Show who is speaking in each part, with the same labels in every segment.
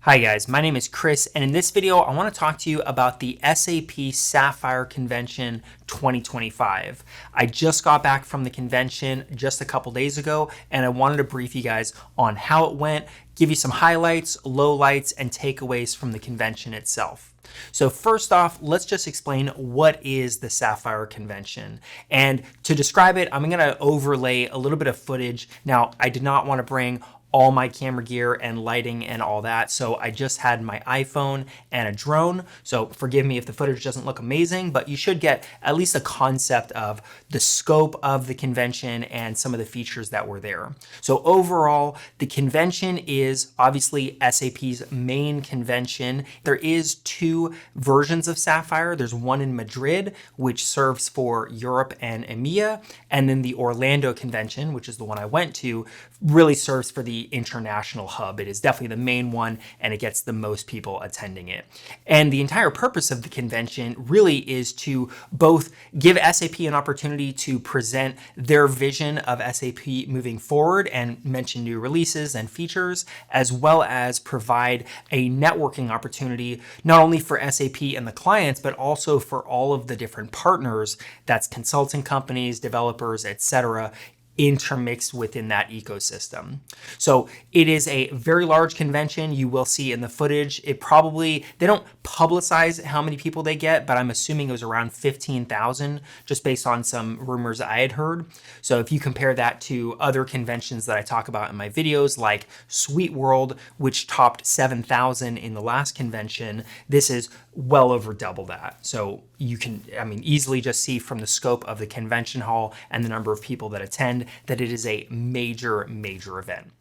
Speaker 1: Hi guys, my name is Chris, and in this video, I want to talk to you about the SAP Sapphire Convention 2025. I just got back from the convention just a couple days ago, and I wanted to brief you guys on how it went, give you some highlights, lowlights, and takeaways from the convention itself. So first off, let's just explain what is the Sapphire Convention. And to describe it, I'm going to overlay a little bit of footage. Now, I did not want to bring all my camera gear and lighting and all that. So I just had my iPhone and a drone. So forgive me if the footage doesn't look amazing, but you should get at least a concept of the scope of the convention and some of the features that were there. So overall, the convention is obviously SAP's main convention. There is two versions of Sapphire. There's one in Madrid, which serves for Europe and EMEA. And then the Orlando convention, which is the one I went to, really serves for the international hub. It is definitely the main one, and it gets the most people attending it. And the entire purpose of the convention really is to both give SAP an opportunity to present their vision of SAP moving forward and mention new releases and features, as well as provide a networking opportunity, not only for SAP and the clients, but also for all of the different partners, that's consulting companies, developers, etc., intermixed within that ecosystem. So it is a very large convention. You will see in the footage, they don't publicize how many people they get, but I'm assuming it was around 15,000 just based on some rumors I had heard. So if you compare that to other conventions that I talk about in my videos, like Sweet World, which topped 7,000 in the last convention, this is well over double that. So you can, easily just see from the scope of the convention hall and the number of people that attend that it is a major, major event.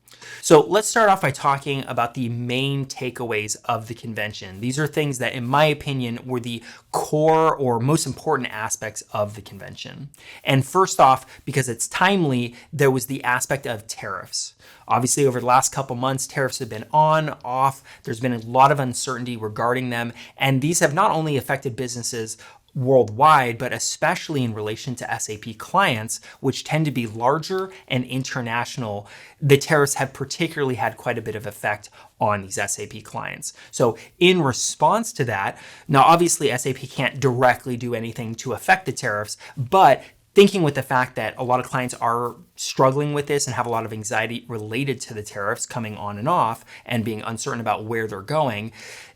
Speaker 1: So let's start off by talking about the main takeaways of the convention. These are things that, in my opinion, were the core or most important aspects of the convention. And first off, because it's timely, there was the aspect of tariffs. Obviously, over the last couple months, tariffs have been on, off. There's been a lot of uncertainty regarding them. And these have not only affected businesses worldwide, but especially in relation to SAP clients, which tend to be larger and international. The tariffs have particularly had quite a bit of effect on these SAP clients. So in response to that, now obviously SAP can't directly do anything to affect the tariffs, but thinking with the fact that a lot of clients are struggling with this and have a lot of anxiety related to the tariffs coming on and off and being uncertain about where they're going,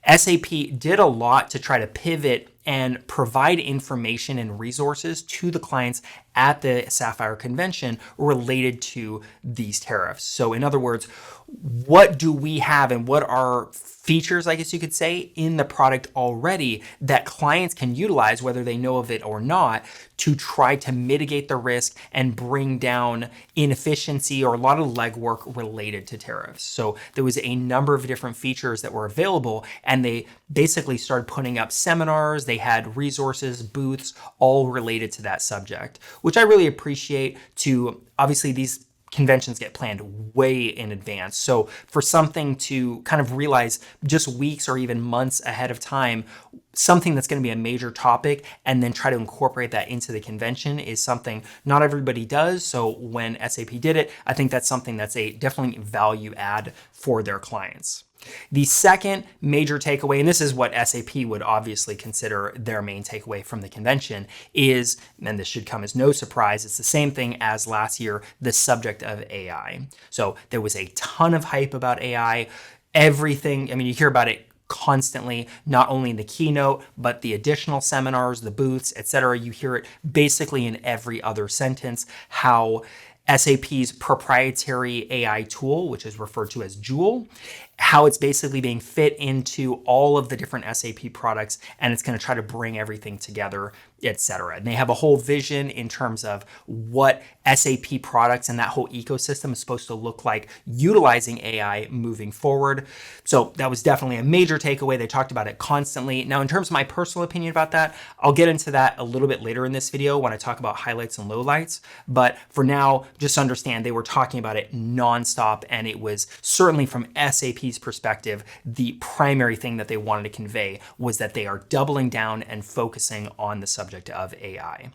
Speaker 1: SAP did a lot to try to pivot and provide information and resources to the clients at the Sapphire Convention related to these tariffs. So in other words, what do we have and what are features, I guess you could say, in the product already that clients can utilize, whether they know of it or not, to try to mitigate the risk and bring down inefficiency or a lot of legwork related to tariffs. So there was a number of different features that were available, and they basically started putting up seminars. They had resources, booths, all related to that subject, which I really appreciate. To obviously these conventions get planned way in advance. So for something to kind of realize just weeks or even months ahead of time, something that's going to be a major topic and then try to incorporate that into the convention is something not everybody does. So when SAP did it, I think that's something that's a definitely value add for their clients. The second major takeaway, and this is what SAP would obviously consider their main takeaway from the convention, is, and this should come as no surprise, it's the same thing as last year, the subject of AI. So there was a ton of hype about AI. Everything, you hear about it constantly, not only in the keynote, but the additional seminars, the booths, etc. You hear it basically in every other sentence, how SAP's proprietary AI tool, which is referred to as Joule, how it's basically being fit into all of the different SAP products, and it's going to try to bring everything together, etc. And they have a whole vision in terms of what SAP products and that whole ecosystem is supposed to look like utilizing AI moving forward. So that was definitely a major takeaway. They talked about it constantly. Now, in terms of my personal opinion about that, I'll get into that a little bit later in this video when I talk about highlights and lowlights. But for now, just understand they were talking about it nonstop, and it was certainly from SAP's perspective, the primary thing that they wanted to convey was that they are doubling down and focusing on the subject of AI.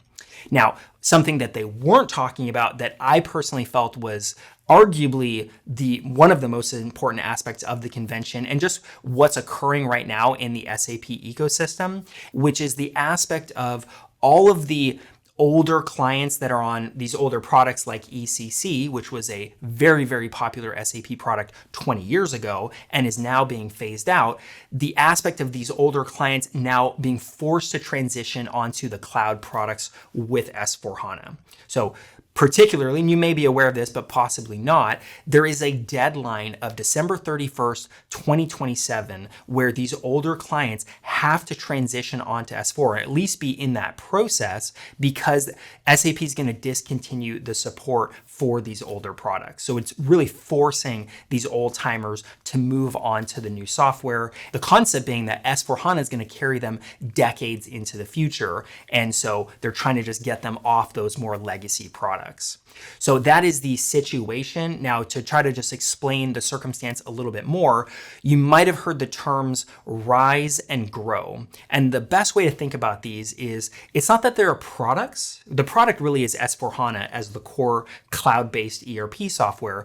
Speaker 1: Now, something that they weren't talking about that I personally felt was arguably the one of the most important aspects of the convention and just what's occurring right now in the SAP ecosystem, which is the aspect of all of the older clients that are on these older products like ECC, which was a very, very popular SAP product 20 years ago and is now being phased out. The aspect of these older clients now being forced to transition onto the cloud products with S/4HANA. So particularly, and you may be aware of this, but possibly not, there is a deadline of December 31st, 2027, where these older clients have to transition onto S4, or at least be in that process, because SAP is going to discontinue the support for these older products. So it's really forcing these old timers to move on to the new software. The concept being that S4HANA is going to carry them decades into the future. And so they're trying to just get them off those more legacy products. So that is the situation. Now, to try to just explain the circumstance a little bit more, you might have heard the terms rise and grow. And the best way to think about these is it's not that they're products. The product really is S/4HANA as the core cloud-based ERP software.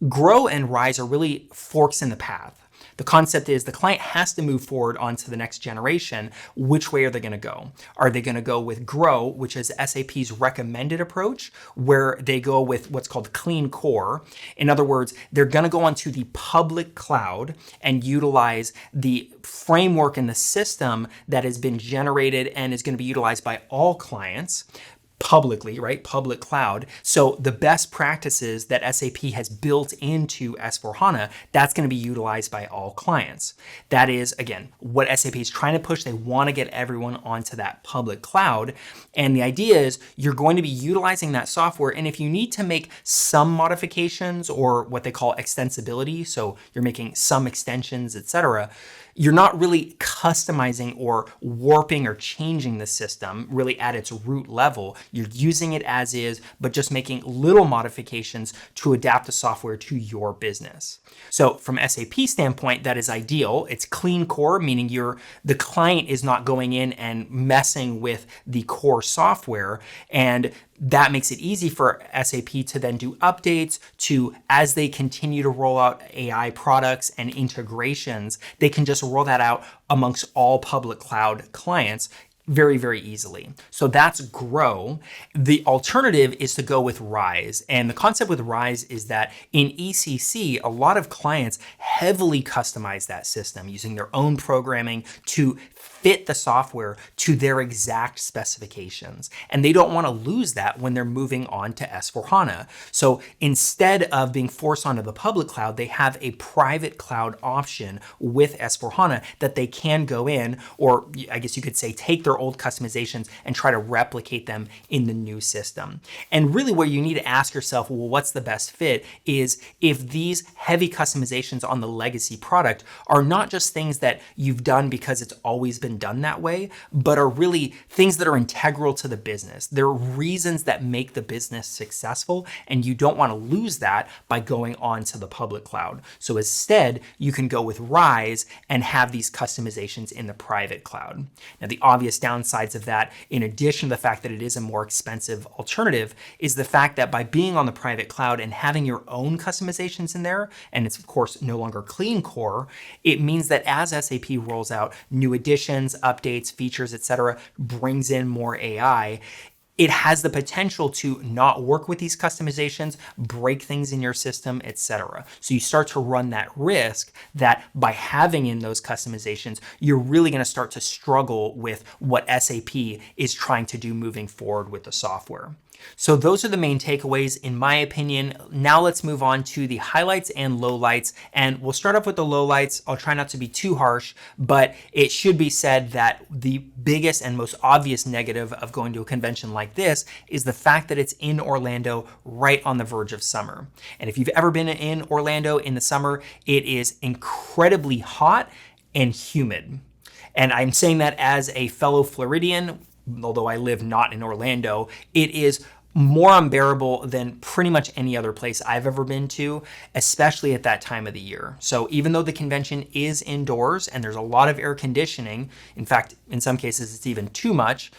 Speaker 1: Grow and rise are really forks in the path. The concept is the client has to move forward onto the next generation. Which way are they going to go? Are they going to go with Grow, which is SAP's recommended approach, where they go with what's called clean core? In other words, they're going to go onto the public cloud and utilize the framework and the system that has been generated and is going to be utilized by all clients publicly, right? Public cloud. So the best practices that SAP has built into S/4HANA, that's going to be utilized by all clients. That is, again, what SAP is trying to push. They want to get everyone onto that public cloud. And the idea is you're going to be utilizing that software. And if you need to make some modifications or what they call extensibility, so you're making some extensions, etc., you're not really customizing or warping or changing the system really at its root level. You're using it as is, but just making little modifications to adapt the software to your business. So from SAP standpoint, that is ideal. It's clean core, meaning the client is not going in and messing with the core software, and that makes it easy for SAP to then do updates to, as they continue to roll out AI products and integrations, they can just roll that out amongst all public cloud clients very, very easily. So that's Grow. The alternative is to go with Rise. And the concept with Rise is that in ECC, a lot of clients heavily customize that system using their own programming to fit the software to their exact specifications. And they don't want to lose that when they're moving on to S/4HANA. So instead of being forced onto the public cloud, they have a private cloud option with S/4HANA that they can go in, or I guess you could say take their old customizations and try to replicate them in the new system. And really where you need to ask yourself, well, what's the best fit is if these heavy customizations on the legacy product are not just things that you've done because it's always been done that way, but are really things that are integral to the business. They're reasons that make the business successful, and you don't want to lose that by going on to the public cloud. So instead, you can go with Rise and have these customizations in the private cloud. Now, the obvious downsides of that, in addition to the fact that it is a more expensive alternative, is the fact that by being on the private cloud and having your own customizations in there, and it's of course no longer clean core, it means that as SAP rolls out new additions, updates, features, etc., brings in more AI, it has the potential to not work with these customizations, break things in your system, etc. So you start to run that risk that by having in those customizations, you're really going to start to struggle with what SAP is trying to do moving forward with the software. So those are the main takeaways in my opinion. Now let's move on to the highlights and lowlights, and we'll start off with the lowlights. I'll try not to be too harsh, but it should be said that the biggest and most obvious negative of going to a convention like this is the fact that it's in Orlando right on the verge of summer. And if you've ever been in Orlando in the summer, it is incredibly hot and humid. And I'm saying that as a fellow Floridian, although I live not in Orlando, it is more unbearable than pretty much any other place I've ever been to, especially at that time of the year. So even though the convention is indoors and there's a lot of air conditioning, in fact, in some cases it's even too much,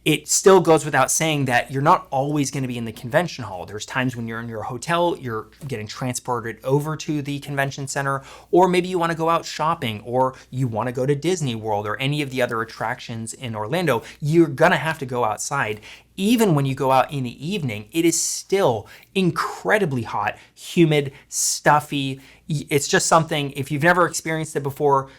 Speaker 1: it still goes without saying that you're not always going to be in the convention hall. There's times when you're in your hotel, you're getting transported over to the convention center, or maybe you want to go out shopping, or you want to go to Disney World or any of the other attractions in Orlando. You're going to have to go outside. Even when you go out in the evening, it is still incredibly hot, humid, stuffy. It's just something, if you've never experienced it before,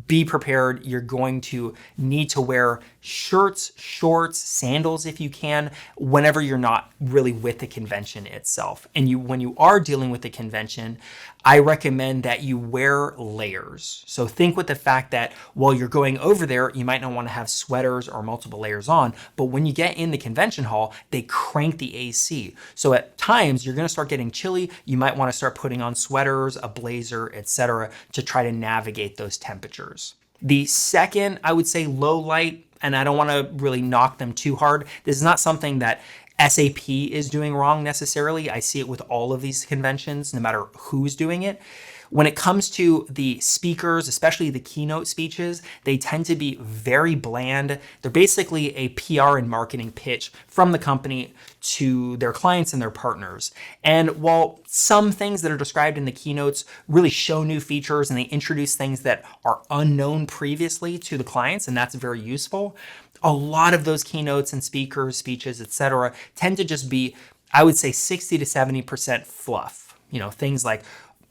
Speaker 1: be prepared. You're going to need to wear shirts, shorts, sandals if you can, whenever you're not really with the convention itself. And when you are dealing with the convention, I recommend that you wear layers. So think with the fact that while you're going over there, you might not want to have sweaters or multiple layers on, but when you get in the convention hall, they crank the AC. So at times you're going to start getting chilly. You might want to start putting on sweaters, a blazer, etc., to try to navigate those temperatures. The second, I would say, low light, and I don't want to really knock them too hard. This is not something that SAP is doing wrong necessarily. I see it with all of these conventions, no matter who's doing it. When it comes to the speakers, especially the keynote speeches, they tend to be very bland. They're basically a PR and marketing pitch from the company to their clients and their partners. And while some things that are described in the keynotes really show new features and they introduce things that are unknown previously to the clients, and that's very useful, a lot of those keynotes and speakers, speeches, etc., tend to just be, I would say, 60 to 70% fluff. Things like,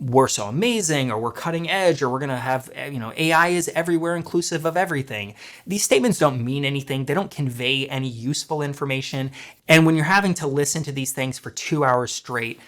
Speaker 1: we're so amazing, or we're cutting edge, or we're going to have, AI is everywhere, inclusive of everything. These statements don't mean anything. They don't convey any useful information. And when you're having to listen to these things for 2 hours straight,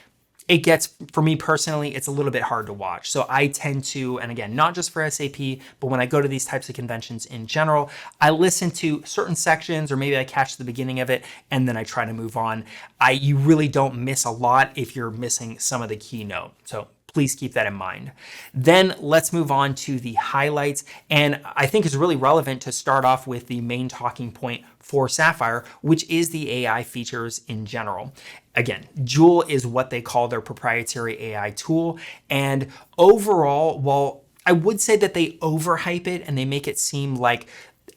Speaker 1: it gets, for me personally, it's a little bit hard to watch. So I tend to, and again, not just for SAP, but when I go to these types of conventions in general, I listen to certain sections, or maybe I catch the beginning of it, and then I try to move on. You really don't miss a lot if you're missing some of the keynote. So please keep that in mind. Then let's move on to the highlights. And I think it's really relevant to start off with the main talking point for Sapphire, which is the AI features in general. Again, Joule is what they call their proprietary AI tool. And overall, while I would say that they overhype it and they make it seem like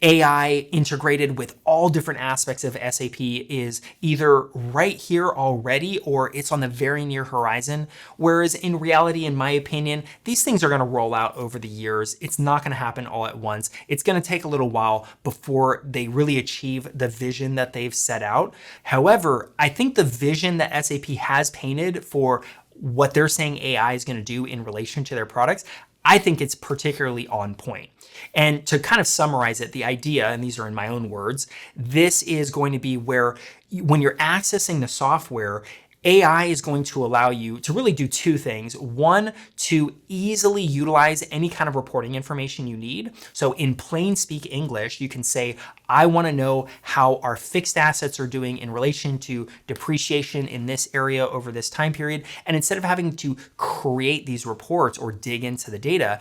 Speaker 1: AI integrated with all different aspects of SAP is either right here already or it's on the very near horizon. Whereas in reality, in my opinion, these things are going to roll out over the years. It's not going to happen all at once. It's going to take a little while before they really achieve the vision that they've set out. However, I think the vision that SAP has painted for what they're saying AI is going to do in relation to their products, I think it's particularly on point. And to kind of summarize it, the idea, and these are in my own words, this is going to be where when you're accessing the software, AI is going to allow you to really do two things. One, to easily utilize any kind of reporting information you need. So in plain speak English, you can say, I want to know how our fixed assets are doing in relation to depreciation in this area over this time period. And instead of having to create these reports or dig into the data,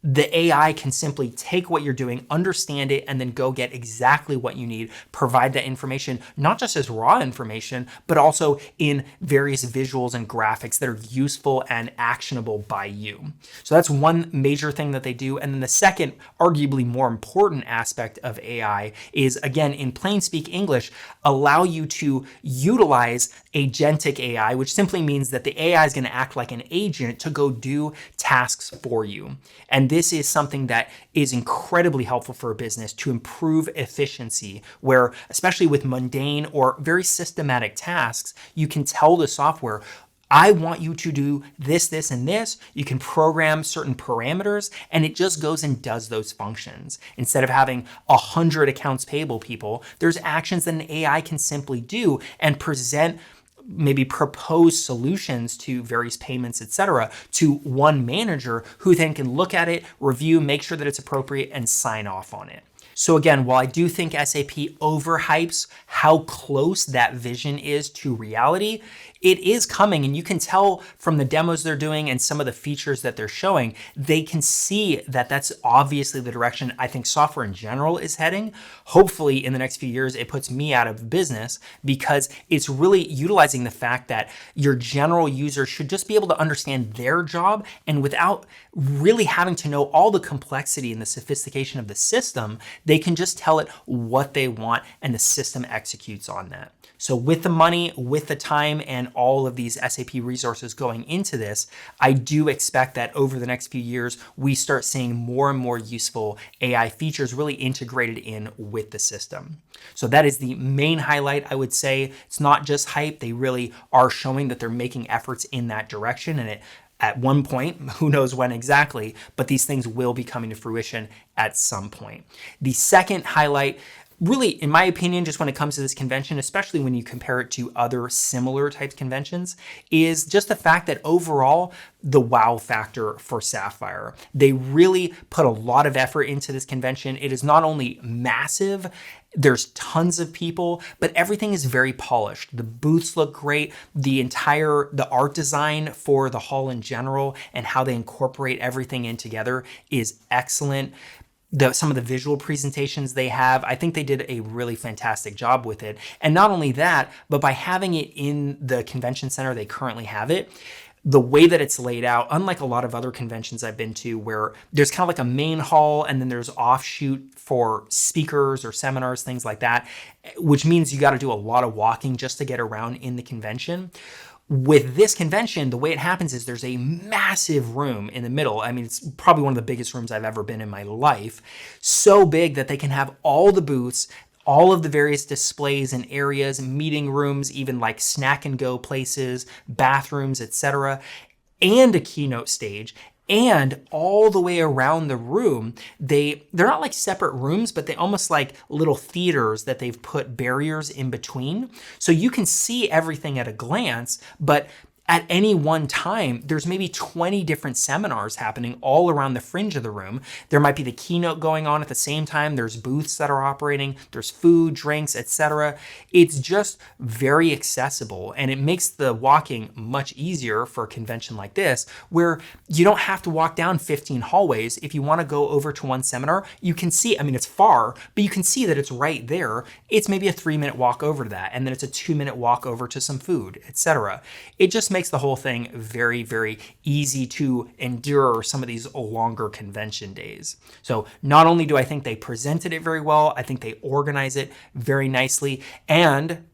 Speaker 1: the AI can simply take what you're doing, understand it, and then go get exactly what you need, provide that information, not just as raw information, but also in various visuals and graphics that are useful and actionable by you. So that's one major thing that they do. And then the second, arguably more important aspect of AI is, again, in plain speak English, allow you to utilize agentic AI, which simply means that the AI is going to act like an agent to go do tasks for you. And this is something that is incredibly helpful for a business to improve efficiency, where, especially with mundane or very systematic tasks, you can tell the software, I want you to do this, this, and this. You can program certain parameters, and it just goes and does those functions. Instead of having 100 accounts payable people, there's actions that an AI can simply do and present, maybe propose solutions to various payments, etc., to one manager who then can look at it, review, make sure that it's appropriate, and sign off on it. So again, while I do think SAP overhypes how close that vision is to reality, it is coming, and you can tell from the demos they're doing and some of the features that they're showing, they can see that that's obviously the direction I think software in general is heading. Hopefully in the next few years, it puts me out of business because it's really utilizing the fact that your general user should just be able to understand their job, and without really having to know all the complexity and the sophistication of the system, they can just tell it what they want and the system executes on that. So with the money, with the time, and all of these SAP resources going into this, I do expect that over the next few years, we start seeing more and more useful AI features really integrated in with the system. So that is the main highlight, I would say. It's not just hype. They really are showing that they're making efforts in that direction, and at one point, who knows when exactly, but these things will be coming to fruition at some point. The second highlight, really, in my opinion, just when it comes to this convention, especially when you compare it to other similar types conventions, is just the fact that overall, the wow factor for Sapphire. They really put a lot of effort into this convention. It is not only massive, there's tons of people, but everything is very polished. The booths look great. The art design for the hall in general and how they incorporate everything in together is excellent. Some of the visual presentations they have, I think they did a really fantastic job with it. And not only that, but by having it in the convention center they currently have it, the way that it's laid out, unlike a lot of other conventions I've been to where there's kind of like a main hall and then there's offshoot for speakers or seminars, things like that, which means you got to do a lot of walking just to get around in the convention. With this convention, the way it happens is there's a massive room in the middle. I mean, it's probably one of the biggest rooms I've ever been in my life. So big that they can have all the booths, all of the various displays and areas, meeting rooms, even like snack and go places, bathrooms, etc., and a keynote stage. And all the way around the room, they're not like separate rooms, but they almost like little theaters that they've put barriers in between. So you can see everything at a glance, but at any one time, there's maybe 20 different seminars happening all around the fringe of the room. There might be the keynote going on at the same time. There's booths that are operating. There's food, drinks, etc. It's just very accessible, and it makes the walking much easier for a convention like this, where you don't have to walk down 15 hallways. If you want to go over to one seminar, you can see, I mean, it's far, but you can see that it's right there. It's maybe a 3-minute walk over to that, and then it's a 2-minute walk over to some food, etc. It just makes the whole thing very, very easy to endure some of these longer convention days. So not only do I think they presented it very well, I think they organize it very nicely. And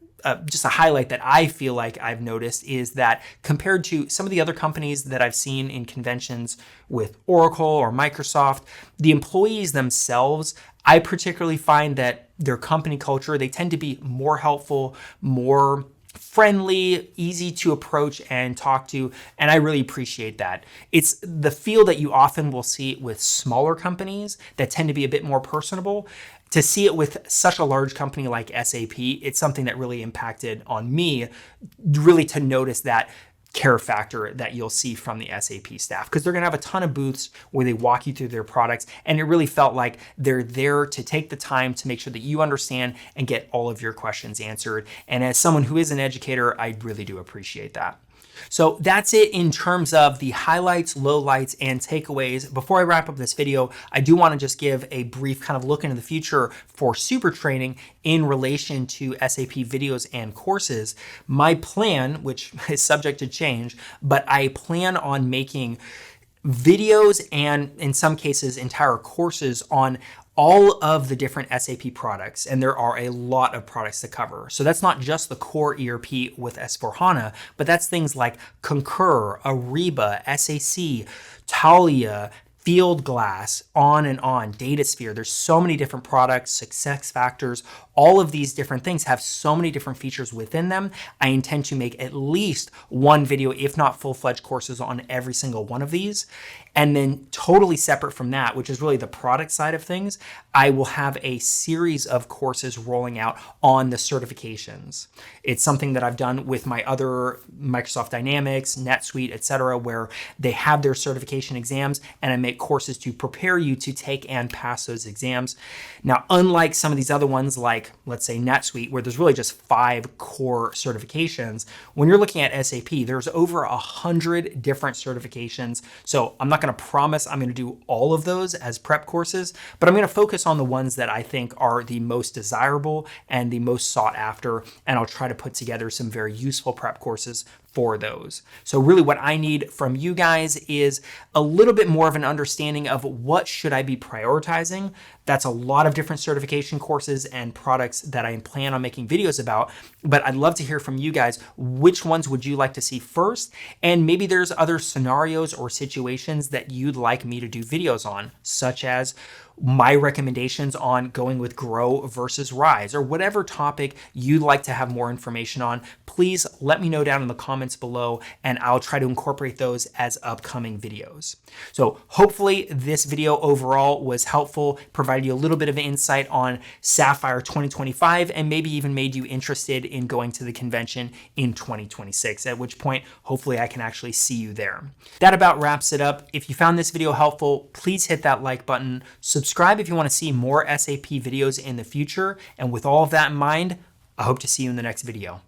Speaker 1: just a highlight that I feel like I've noticed is that compared to some of the other companies that I've seen in conventions with Oracle or Microsoft, the employees themselves, I particularly find that their company culture, they tend to be more helpful, more friendly, easy to approach and talk to, and I really appreciate that. It's the feel that you often will see with smaller companies that tend to be a bit more personable. To see it with such a large company like SAP, it's something that really impacted on me, really to notice that care factor that you'll see from the SAP staff, because they're going to have a ton of booths where they walk you through their products, and it really felt like they're there to take the time to make sure that you understand and get all of your questions answered. And as someone who is an educator, I really do appreciate that. So that's it in terms of the highlights, lowlights, and takeaways. Before I wrap up this video, I do want to just give a brief kind of look into the future for super training in relation to SAP videos and courses. My plan, which is subject to change, but I plan on making videos and in some cases entire courses on all of the different SAP products, and there are a lot of products to cover. So that's not just the core ERP with S/4HANA, but that's things like Concur, Ariba, SAC, Talia, Fieldglass, on, DataSphere. There's so many different products, success factors, all of these different things have so many different features within them. I intend to make at least one video, if not full-fledged courses on every single one of these. And then totally separate from that, which is really the product side of things, I will have a series of courses rolling out on the certifications. It's something that I've done with my other Microsoft Dynamics, NetSuite, etc., where they have their certification exams, and I make make courses to prepare you to take and pass those exams. Now, unlike some of these other ones, like let's say NetSuite, where there's really just 5 core certifications, when you're looking at SAP, there's over 100 different certifications. So I'm not going to promise I'm going to do all of those as prep courses, but I'm going to focus on the ones that I think are the most desirable and the most sought after, and I'll try to put together some very useful prep courses for those. So really what I need from you guys is a little bit more of an understanding of what should I be prioritizing. That's a lot of different certification courses and products that I plan on making videos about, but I'd love to hear from you guys. Which ones would you like to see first? And maybe there's other scenarios or situations that you'd like me to do videos on, such as my recommendations on going with Grow versus Rise, or whatever topic you'd like to have more information on. Please let me know down in the comments below, and I'll try to incorporate those as upcoming videos. So hopefully this video overall was helpful, provided you a little bit of insight on Sapphire 2025, and maybe even made you interested in going to the convention in 2026, at which point hopefully I can actually see you there. That about wraps it up. If you found this video helpful, please hit that like button. Subscribe if you want to see more SAP videos in the future. And with all of that in mind, I hope to see you in the next video.